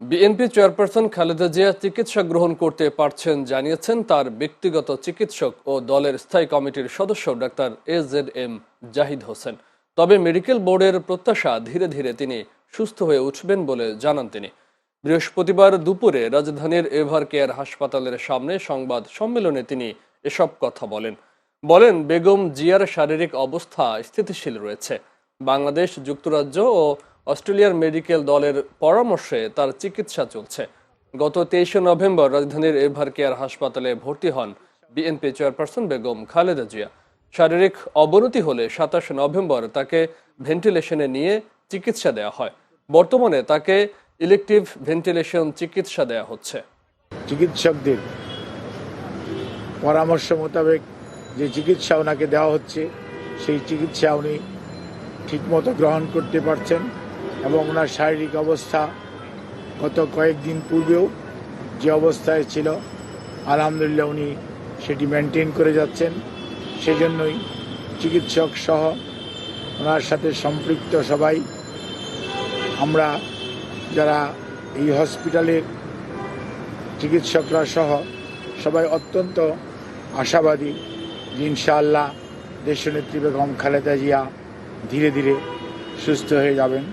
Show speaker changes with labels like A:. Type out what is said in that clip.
A: BNP chairperson Khaleda Zia চিকিৎসা গ্রহণ করতে পারছেন জানিয়েছেন তার ব্যক্তিগত চিকিৎসক ও দলের স্থায়ী কমিটির সদস্য ডাক্তার AZM জাহিদ হোসেন। তবে মেডিকেল বোর্ডের প্রত্যাশা ধীরে ধীরে তিনি সুস্থ হয়ে উঠবেন বলে জানান তিনি। বৃহস্পতিবার দুপুরে রাজধানীর এভার কেয়ার হাসপাতালের সামনে সংবাদ সম্মেলনে তিনি এসব কথা বলেন বেগম জিয়ার শারীরিক অবস্থা স্থিতিশীল রয়েছে। বাংলাদেশ, যুক্তরাজ্য ও অস্ট্রেলিয়ার মেডিকেল দলের পরামর্শে তার চিকিৎসা চলছে। গত 23 নভেম্বর রাজধানীর এভার কেয়ার হাসপাতালে ভর্তি হন বিএনপি চেয়ারপারসন বেগম খালেদা জিয়া। শারীরিক অবনতি হলে 27 নভেম্বর তাকে ভেন্টিলেশনে নিয়ে চিকিৎসা দেওয়া হয়। বর্তমানে তাকে ইলেকটিভ ভেন্টিলেশন চিকিৎসা দেওয়া হচ্ছে।
B: চিকিৎসকদের পরামর্শ মোতাবেক যে চিকিৎসা ওনাকে দেওয়া হচ্ছে সেই চিকিৎসা উনি ঠিকমতো গ্রহণ করতে পারছেন এবং ওনার শারীরিক অবস্থা গত কয়েকদিন পূর্বেও যে অবস্থায় ছিল আলহামদুলিল্লাহ উনি সেটি মেনটেন করে যাচ্ছেন। সেজন্যই চিকিৎসক সহ ওনার সাথে সম্পৃক্ত সবাই, আমরা যারা এই হসপিটালের চিকিৎসকরা সহ সবাই অত্যন্ত আশাবাদী যে ইনশাআল্লাহ দেশনেত্রী বেগম খালেদা জিয়া ধীরে ধীরে সুস্থ হয়ে যাবেন।